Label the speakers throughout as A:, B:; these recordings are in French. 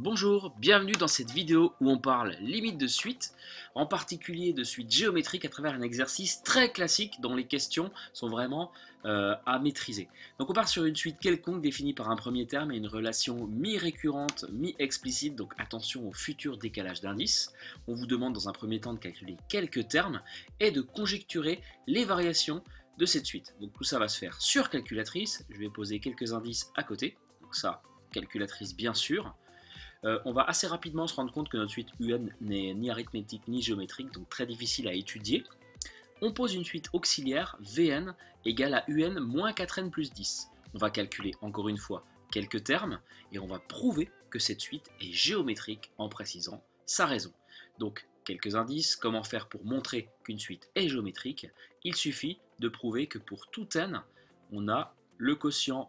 A: Bonjour, bienvenue dans cette vidéo où on parle limite de suite, en particulier de suite géométrique à travers un exercice très classique dont les questions sont vraiment à maîtriser. Donc on part sur une suite quelconque définie par un premier terme et une relation mi-récurrente, mi-explicite, donc attention au futur décalage d'indices. On vous demande dans un premier temps de calculer quelques termes et de conjecturer les variations de cette suite. Donc tout ça va se faire sur calculatrice, je vais poser quelques indices à côté, donc ça, calculatrice bien sûr. On va assez rapidement se rendre compte que notre suite UN n'est ni arithmétique ni géométrique, donc très difficile à étudier. On pose une suite auxiliaire Vn égale à Un moins 4n plus 10. On va calculer encore une fois quelques termes et on va prouver que cette suite est géométrique en précisant sa raison. Donc quelques indices, comment faire pour montrer qu'une suite est géométrique. Il suffit de prouver que pour tout n, on a le quotient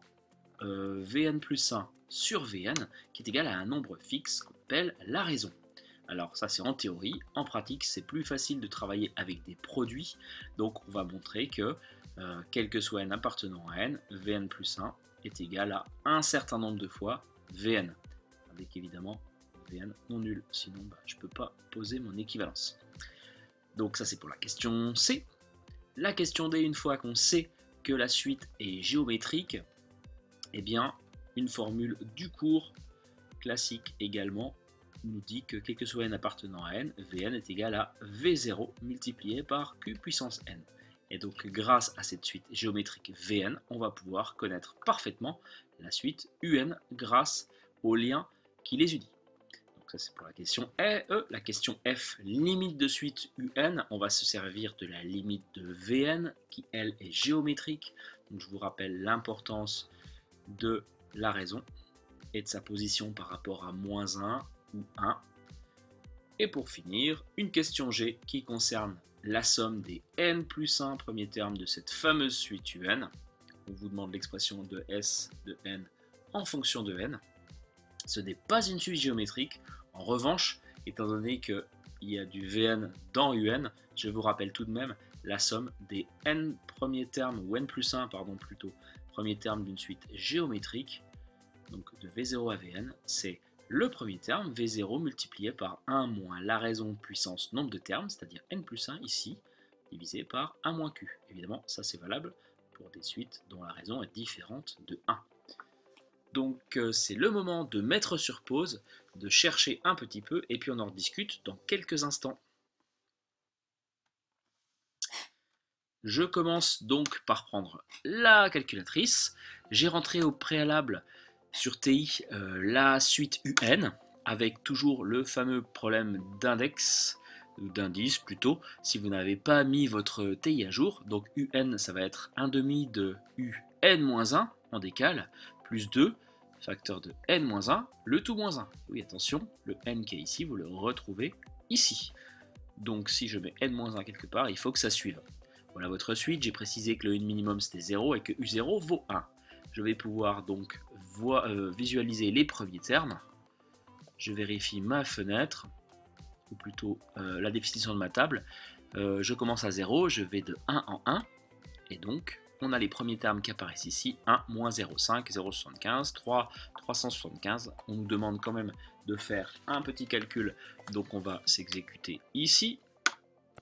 A: Vn plus 1 sur Vn qui est égal à un nombre fixe qu'on appelle la raison. Alors ça c'est en théorie, en pratique c'est plus facile de travailler avec des produits, donc on va montrer que quel que soit n appartenant à n, Vn plus 1 est égal à un certain nombre de fois Vn, avec évidemment Vn non nul, sinon je ne peux pas poser mon équivalence. Donc ça c'est pour la question C. La question D, une fois qu'on sait que la suite est géométrique, eh bien, une formule du cours classique également nous dit que quel que soit n appartenant à n, Vn est égal à V0 multiplié par Q puissance n. Et donc grâce à cette suite géométrique Vn, on va pouvoir connaître parfaitement la suite Un grâce au lien qui les unit. Donc ça c'est pour la question E. La question F, limite de suite Un, on va se servir de la limite de Vn qui elle est géométrique. Donc je vous rappelle l'importance de la raison et de sa position par rapport à moins 1 ou 1. Et pour finir, une question G qui concerne la somme des n plus 1 premiers termes de cette fameuse suite UN. On vous demande l'expression de S de n en fonction de n. Ce n'est pas une suite géométrique. En revanche, étant donné qu'il y a du Vn dans Un, je vous rappelle tout de même la somme des n premiers termes, ou n plus 1, pardon, plutôt, premier terme d'une suite géométrique, donc de V0 à Vn, c'est le premier terme, V0 multiplié par 1 moins la raison puissance nombre de termes, c'est-à-dire n plus 1 ici, divisé par 1 moins q. Évidemment, ça c'est valable pour des suites dont la raison est différente de 1. Donc c'est le moment de mettre sur pause, de chercher un petit peu, et puis on en rediscute dans quelques instants. Je commence donc par prendre la calculatrice. J'ai rentré au préalable sur TI la suite UN avec toujours le fameux problème d'index, ou d'indice plutôt, si vous n'avez pas mis votre TI à jour. Donc UN, ça va être 1 demi de UN-1 en décale, plus 2, facteur de N-1, le tout moins 1. Oui, attention, le N qui est ici, vous le retrouvez ici. Donc si je mets N-1 quelque part, il faut que ça suive. Voilà votre suite, j'ai précisé que le N minimum c'était 0 et que U0 vaut 1. Je vais pouvoir donc visualiser les premiers termes. Je vérifie ma fenêtre, ou plutôt la définition de ma table. Je commence à 0, je vais de 1 en 1, et donc on a les premiers termes qui apparaissent ici, 1, moins 0,5, 0,75, 3, 375. On nous demande quand même de faire un petit calcul, donc on va s'exécuter ici.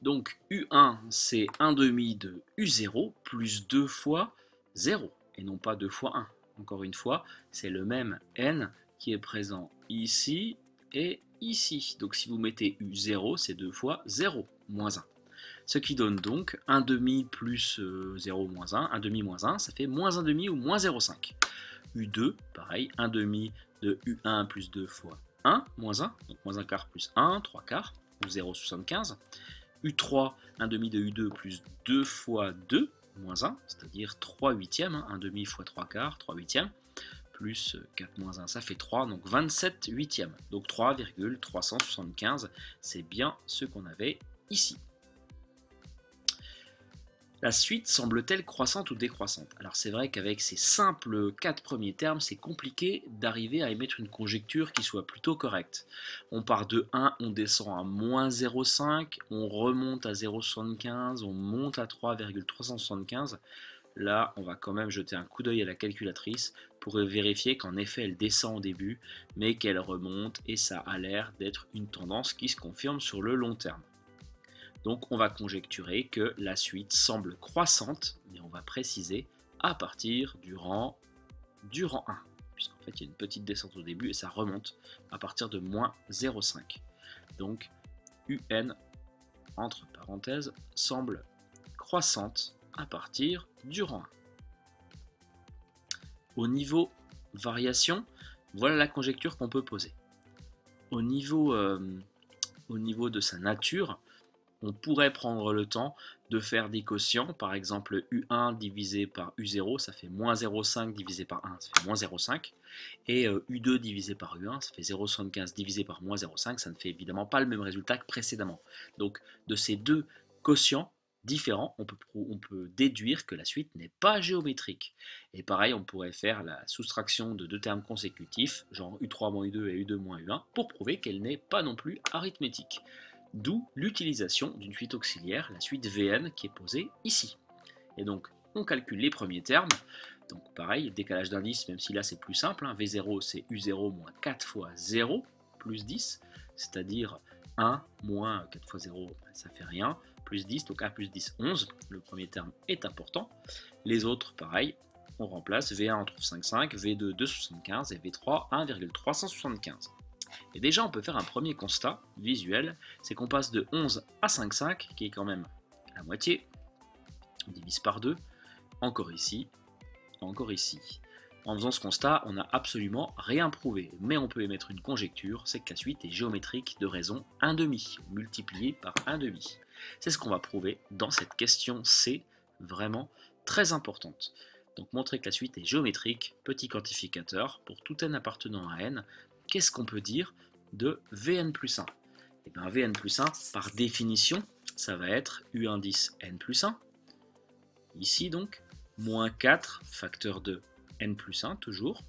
A: Donc U1 c'est 1 demi de U0 plus 2 fois 0 et non pas 2 fois 1. Encore une fois, c'est le même N qui est présent ici et ici. Donc si vous mettez U0, c'est 2 fois 0 moins 1. Ce qui donne donc 1 demi plus 0 moins 1, 1 demi moins 1, ça fait moins 1 demi ou moins 0,5. U2, pareil, 1 demi de U1 plus 2 fois 1 moins 1, donc moins 1 quart plus 1, 3 quarts, ou 0,75. U3, 1 demi de U2 plus 2 fois 2, moins 1, c'est-à-dire 3 huitièmes, 1 demi fois 3 quarts, 3 huitièmes, plus 4 moins 1, ça fait 3, donc 27 huitièmes. Donc 3,375, c'est bien ce qu'on avait ici. La suite semble-t-elle croissante ou décroissante? Alors c'est vrai qu'avec ces simples 4 premiers termes, c'est compliqué d'arriver à émettre une conjecture qui soit plutôt correcte. On part de 1, on descend à moins 0,5, on remonte à 0,75, on monte à 3,375. Là, on va quand même jeter un coup d'œil à la calculatrice pour vérifier qu'en effet elle descend au début, mais qu'elle remonte et ça a l'air d'être une tendance qui se confirme sur le long terme. Donc on va conjecturer que la suite semble croissante, mais on va préciser à partir du rang 1, puisqu'en fait il y a une petite descente au début et ça remonte à partir de moins 0,5. Donc UN, entre parenthèses, semble croissante à partir du rang 1. Au niveau variation, voilà la conjecture qu'on peut poser. Au niveau de sa nature, on pourrait prendre le temps de faire des quotients, par exemple U1 divisé par U0, ça fait moins 0,5 divisé par 1, ça fait moins 0,5, et U2 divisé par U1, ça fait 0,75 divisé par moins 0,5, ça ne fait évidemment pas le même résultat que précédemment. Donc de ces deux quotients différents, on peut déduire que la suite n'est pas géométrique. Et pareil, on pourrait faire la soustraction de deux termes consécutifs, genre U3 moins U2 et U2 moins U1, pour prouver qu'elle n'est pas non plus arithmétique. D'où l'utilisation d'une suite auxiliaire, la suite Vn, qui est posée ici. Et donc, on calcule les premiers termes. Donc pareil, décalage d'indice, même si là c'est plus simple, hein. V0 c'est U0 moins 4 fois 0 plus 10, c'est-à-dire 1 moins 4 fois 0, ça fait rien, plus 10, donc 1 plus 10, 11, le premier terme est important. Les autres, pareil, on remplace, V1 on trouve 5,5, V2 2,75 et V3 1,375. Et déjà on peut faire un premier constat visuel, c'est qu'on passe de 11 à 5,5, qui est quand même la moitié, on divise par 2, encore ici, encore ici. En faisant ce constat, on n'a absolument rien prouvé, mais on peut émettre une conjecture, c'est que la suite est géométrique de raison 1,5, multiplié par 1,5. C'est ce qu'on va prouver dans cette question C, vraiment très importante. Donc montrer que la suite est géométrique, petit quantificateur, pour tout n appartenant à n, qu'est-ce qu'on peut dire de Vn plus 1? Et bien Vn plus 1, par définition, ça va être U indice n plus 1, ici donc, moins 4, facteur de n plus 1, toujours,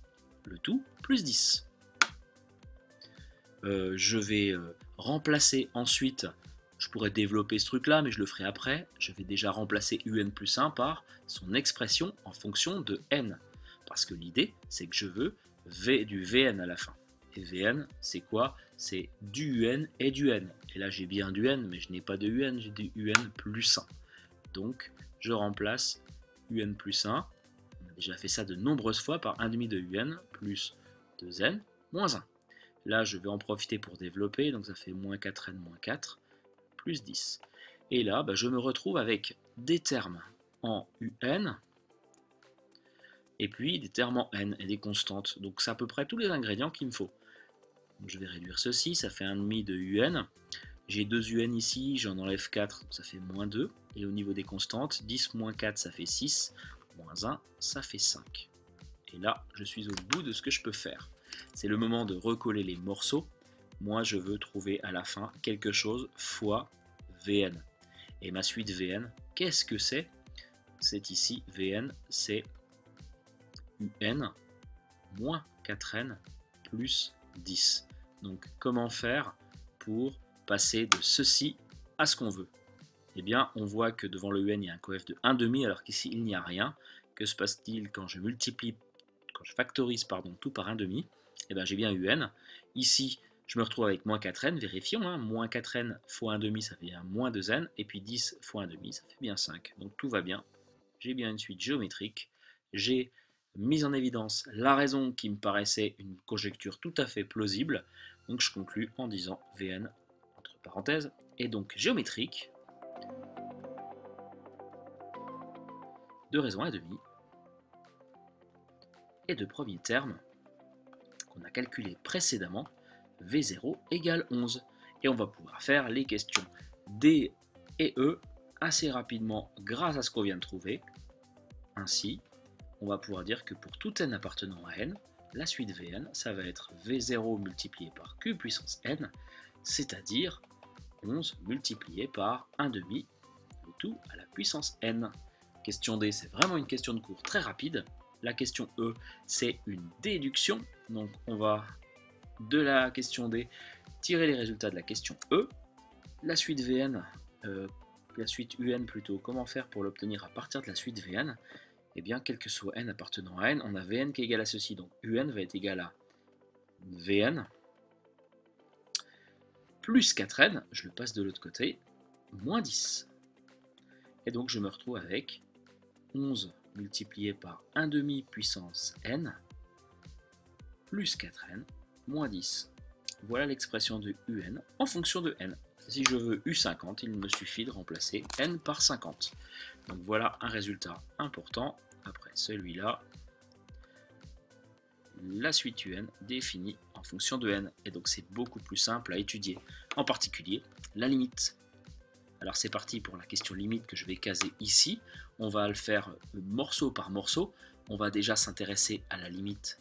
A: le tout, plus 10. Je vais remplacer ensuite, je pourrais développer ce truc-là, mais je le ferai après, je vais déjà remplacer un plus 1 par son expression en fonction de n. Parce que l'idée, c'est que je veux du Vn à la fin. Et Vn, c'est quoi? C'est du un et du n. Et là, j'ai bien du n, mais je n'ai pas de un, j'ai du un plus 1. Donc, je remplace un plus 1, on a déjà fait ça de nombreuses fois, par 1,5 de un plus 2n moins 1. Là, je vais en profiter pour développer, donc ça fait moins 4n moins 4, plus 10. Et là, je me retrouve avec des termes en un, et puis des termes en n, et des constantes. Donc c'est à peu près tous les ingrédients qu'il me faut. Donc, je vais réduire ceci, ça fait 1,5 de un. J'ai 2 un ici, j'en enlève 4, donc ça fait moins 2. Et au niveau des constantes, 10 moins 4, ça fait 6. Moins 1, ça fait 5. Et là, je suis au bout de ce que je peux faire. C'est le moment de recoller les morceaux. Moi, je veux trouver à la fin quelque chose fois Vn. Et ma suite Vn, qu'est-ce que c'est? C'est ici, Vn, c'est Un moins 4n plus 10. Donc, comment faire pour passer de ceci à ce qu'on veut? Eh bien, on voit que devant le un, il y a un coef de 1,5, alors qu'ici, il n'y a rien. Que se passe-t-il quand je factorise tout par 1,5? Eh bien, j'ai bien un. Ici, je me retrouve avec moins 4n, vérifions, hein, moins 4n fois 1,5, ça fait bien moins 2n, et puis 10 fois 1,5, ça fait bien 5. Donc tout va bien, j'ai bien une suite géométrique, j'ai mis en évidence la raison qui me paraissait une conjecture tout à fait plausible, donc je conclus en disant Vn, entre parenthèses, est donc géométrique de raison 1,5 et de premier terme qu'on a calculé précédemment, V0 égale 11. Et on va pouvoir faire les questions D et E assez rapidement grâce à ce qu'on vient de trouver. Ainsi, on va pouvoir dire que pour tout n appartenant à n, la suite Vn, ça va être V0 multiplié par Q puissance n, c'est-à-dire 11 multiplié par 1,5, le tout à la puissance n. Question D, c'est vraiment une question de cours très rapide. La question E, c'est une déduction. Donc on va, de la question D, tirer les résultats de la question E. La suite Vn, la suite Un plutôt, comment faire pour l'obtenir à partir de la suite Vn? eh bien, quel que soit n appartenant à n, on a Vn qui est égal à ceci. Donc Un va être égal à Vn plus 4n, je le passe de l'autre côté, moins 10. Et donc je me retrouve avec 11 multiplié par 1 demi puissance n plus 4n moins 10. Voilà l'expression de Un en fonction de n. Si je veux U50, il me suffit de remplacer n par 50. Donc voilà un résultat important. Après celui-là, la suite UN définie en fonction de n. Et donc c'est beaucoup plus simple à étudier. En particulier, la limite. Alors c'est parti pour la question limite que je vais caser ici. On va le faire morceau par morceau. On va déjà s'intéresser à la limite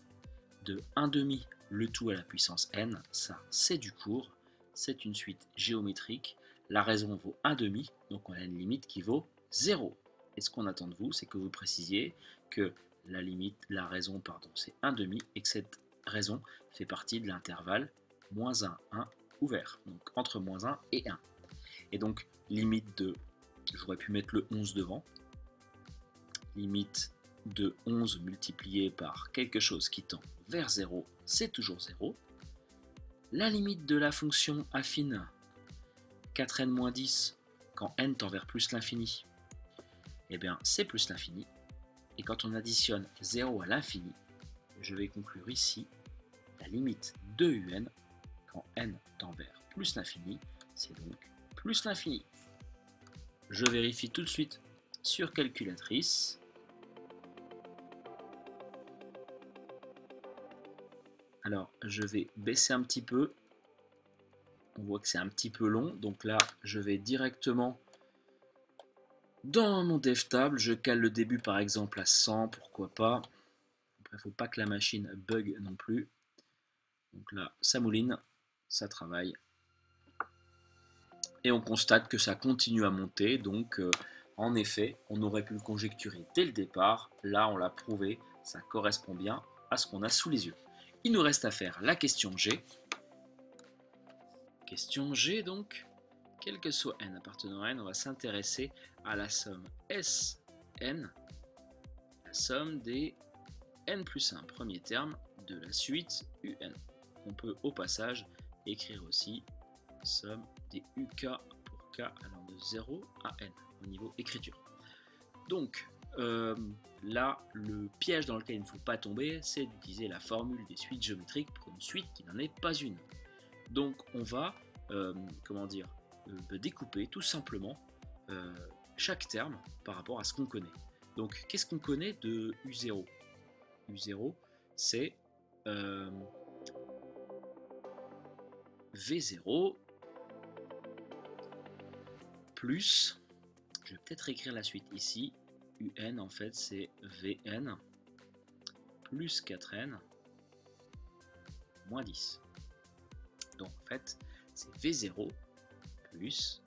A: de 1 demi, le tout à la puissance n. Ça, c'est du cours. C'est une suite géométrique. La raison vaut 1 demi, donc on a une limite qui vaut 0. Et ce qu'on attend de vous, c'est que vous précisiez que la limite, la raison, pardon, c'est 1 demi et que cette raison fait partie de l'intervalle moins 1, 1 ouvert. Donc entre moins 1 et 1. Et donc limite de, j'aurais pu mettre le 11 devant, limite de 11 multiplié par quelque chose qui tend vers 0, c'est toujours 0. La limite de la fonction affine 4n-10, quand n tend vers plus l'infini, eh bien c'est plus l'infini. Et quand on additionne 0 à l'infini, je vais conclure ici la limite de Un quand n tend vers plus l'infini, c'est donc plus l'infini. Je vérifie tout de suite sur calculatrice. Alors, je vais baisser un petit peu. On voit que c'est un petit peu long. Donc là, je vais directement dans mon DevTable. Je cale le début par exemple à 100, pourquoi pas. Après, il ne faut pas que la machine bug non plus. Donc là, ça mouline, ça travaille. Et on constate que ça continue à monter. Donc, en effet, on aurait pu le conjecturer dès le départ. Là, on l'a prouvé. Ça correspond bien à ce qu'on a sous les yeux. Il nous reste à faire la question G. Question G, donc. Quel que soit n appartenant à n, on va s'intéresser à la somme Sn, la somme des n plus 1 premier terme de la suite Un. On peut au passage écrire aussi somme des UK pour k allant de 0 à n au niveau écriture. Donc là, le piège dans lequel il ne faut pas tomber, c'est d'utiliser la formule des suites géométriques pour une suite qui n'en est pas une. Donc on va, découper tout simplement chaque terme par rapport à ce qu'on connaît. Donc qu'est-ce qu'on connaît de U0 ? U0, c'est V0 plus, je vais peut-être écrire la suite ici, Un en fait c'est Vn plus 4n moins 10. Donc en fait c'est V0 plus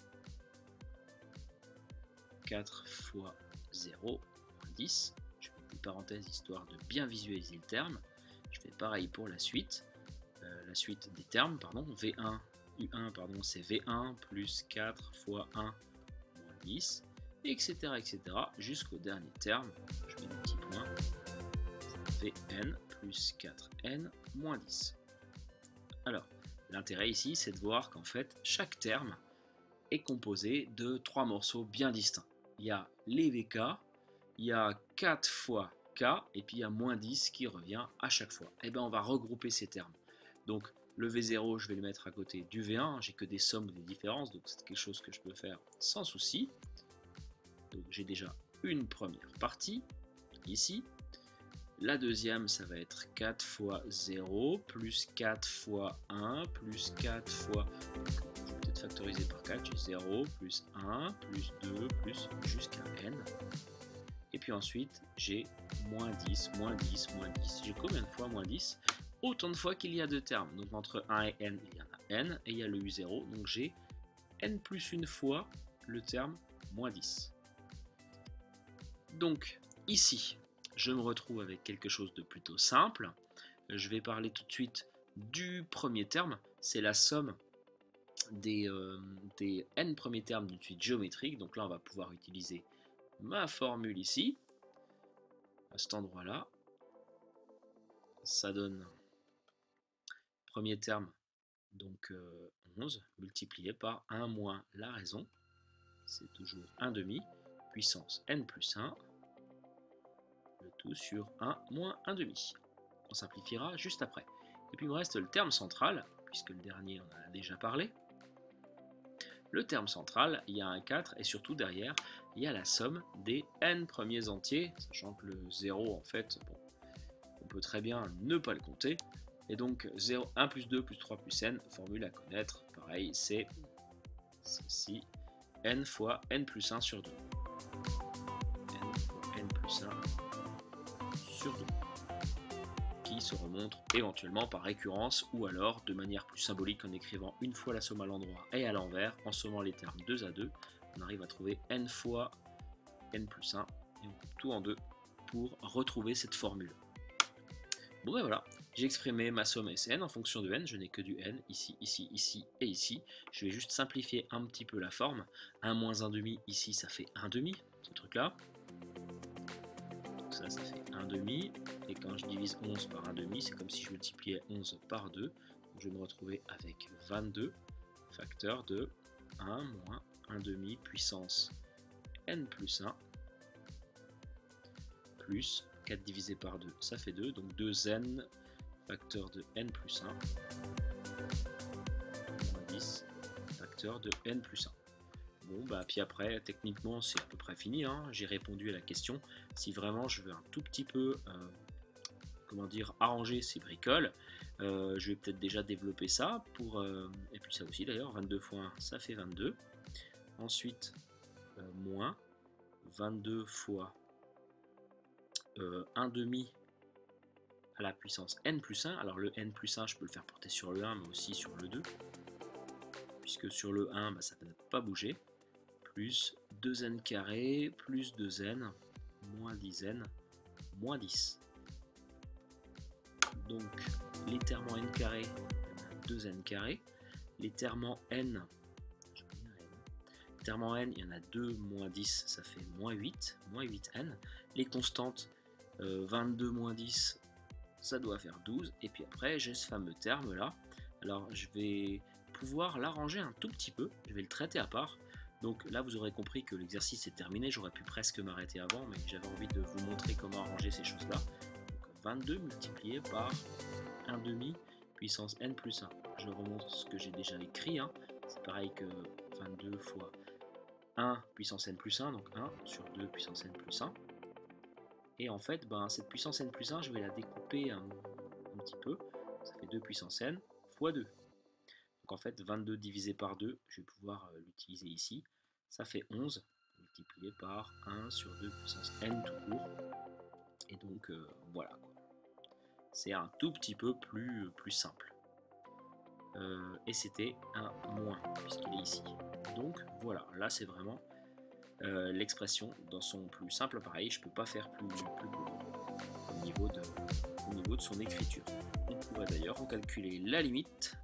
A: 4 fois 0 moins 10. Je mets une parenthèse histoire de bien visualiser le terme. Je fais pareil pour la suite. La suite des termes, pardon, V1, U1, pardon, c'est V1 plus 4 fois 1 moins 10, etc. etc. jusqu'au dernier terme. Je mets un petit point. Vn plus 4n moins 10. Alors, l'intérêt ici, c'est de voir qu'en fait, chaque terme est composé de 3 morceaux bien distincts. Il y a les VK, il y a 4 fois K, et puis il y a moins 10 qui revient à chaque fois. Et bien on va regrouper ces termes. Donc le V0, je vais le mettre à côté du V1, j'ai que des sommes ou des différences, donc c'est quelque chose que je peux faire sans souci. Donc j'ai déjà une première partie, ici. La deuxième, ça va être 4 fois 0, plus 4 fois 1, plus 4 fois... Je vais peut-être factoriser par 4, j'ai 0, plus 1, plus 2, plus jusqu'à n. Et puis ensuite, j'ai moins 10, moins 10, moins 10. J'ai combien de fois moins 10 ? Autant de fois qu'il y a deux termes. Donc entre 1 et n, il y en a n, et il y a le U0. Donc j'ai n plus une fois le terme moins 10. Donc ici, je me retrouve avec quelque chose de plutôt simple. Je vais parler tout de suite du premier terme. C'est la somme des n premiers termes d'une suite géométrique. Donc là, on va pouvoir utiliser ma formule ici. à cet endroit-là. Ça donne premier terme, donc 11, multiplié par 1 moins la raison, c'est toujours 1 demi, puissance n plus 1, le tout sur 1 moins 1 demi. On simplifiera juste après. Et puis il me reste le terme central, puisque le dernier on en a déjà parlé. Le terme central, il y a un 4 et surtout derrière, il y a la somme des n premiers entiers, sachant que le 0 en fait, bon, on peut très bien ne pas le compter. Et donc 0, 1 plus 2 plus 3 plus n, formule à connaître, pareil, c'est ceci, n fois n plus 1 sur 2. n fois n plus 1 sur 2. Qui se remonte éventuellement par récurrence ou alors de manière plus symbolique en écrivant une fois la somme à l'endroit et à l'envers, en sommant les termes 2 à 2, on arrive à trouver n fois n plus 1 et on coupe tout en deux pour retrouver cette formule. Bon ben voilà, j'ai exprimé ma somme Sn en fonction de n, je n'ai que du n, ici, ici, ici et ici. Je vais juste simplifier un petit peu la forme. 1 moins 1 demi, ici ça fait 1 demi, ce truc là. Donc ça fait 1 demi, et quand je divise 11 par 1 demi, c'est comme si je multipliais 11 par 2. Donc je vais me retrouver avec 22, facteur de 1 moins 1 demi puissance n plus 1, plus 4 divisé par 2, ça fait 2, donc 2n, facteur de n plus 1, moins 10, facteur de n plus 1. Bon, bah, puis après, techniquement, c'est à peu près fini, hein. J'ai répondu à la question. Si vraiment je veux un tout petit peu, comment dire, arranger ces bricoles, je vais peut-être déjà développer ça, pour, et puis ça aussi d'ailleurs, 22 fois 1, ça fait 22. Ensuite, moins 22 fois 1 demi à la puissance n plus 1. Alors le n plus 1, je peux le faire porter sur le 1, mais aussi sur le 2. Puisque sur le 1, bah, ça ne peut pas bouger. Plus 2n carré, plus 2n, moins 10n, moins 10. Donc les termes en n carré, 2n carré. Les termes en n, termes en n, il y en a 2 moins 10, ça fait moins 8, moins 8n. Les constantes, 22 moins 10, ça doit faire 12. Et puis après, j'ai ce fameux terme là. Alors, je vais pouvoir l'arranger un tout petit peu. Je vais le traiter à part. Donc là, vous aurez compris que l'exercice est terminé. J'aurais pu presque m'arrêter avant, mais j'avais envie de vous montrer comment arranger ces choses-là. Donc 22 multiplié par 1 demi puissance n plus 1. Je remonte ce que j'ai déjà écrit. Hein. C'est pareil que 22 fois 1 puissance n plus 1, donc 1 sur 2 puissance n plus 1. Et en fait, ben, cette puissance n plus 1, je vais la découper un petit peu. Ça fait 2 puissance n fois 2. Donc en fait, 22 divisé par 2, je vais pouvoir l'utiliser ici. Ça fait 11 multiplié par 1 sur 2 puissance n tout court. Et donc voilà. C'est un tout petit peu plus simple. Et c'était un moins, puisqu'il est ici. Donc voilà, là c'est vraiment l'expression dans son plus simple appareil. Je ne peux pas faire plus court au niveau de son écriture. On pourrait d'ailleurs en calculer la limite.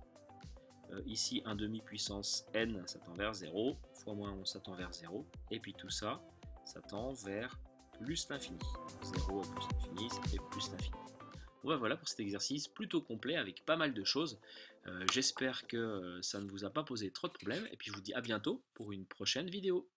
A: Ici, 1 demi puissance n, ça tend vers 0, fois moins 11, ça tend vers 0, et puis tout ça, ça tend vers plus l'infini. 0 et plus l'infini, ça fait plus l'infini. Bon ben voilà pour cet exercice plutôt complet avec pas mal de choses. J'espère que ça ne vous a pas posé trop de problèmes, et puis je vous dis à bientôt pour une prochaine vidéo.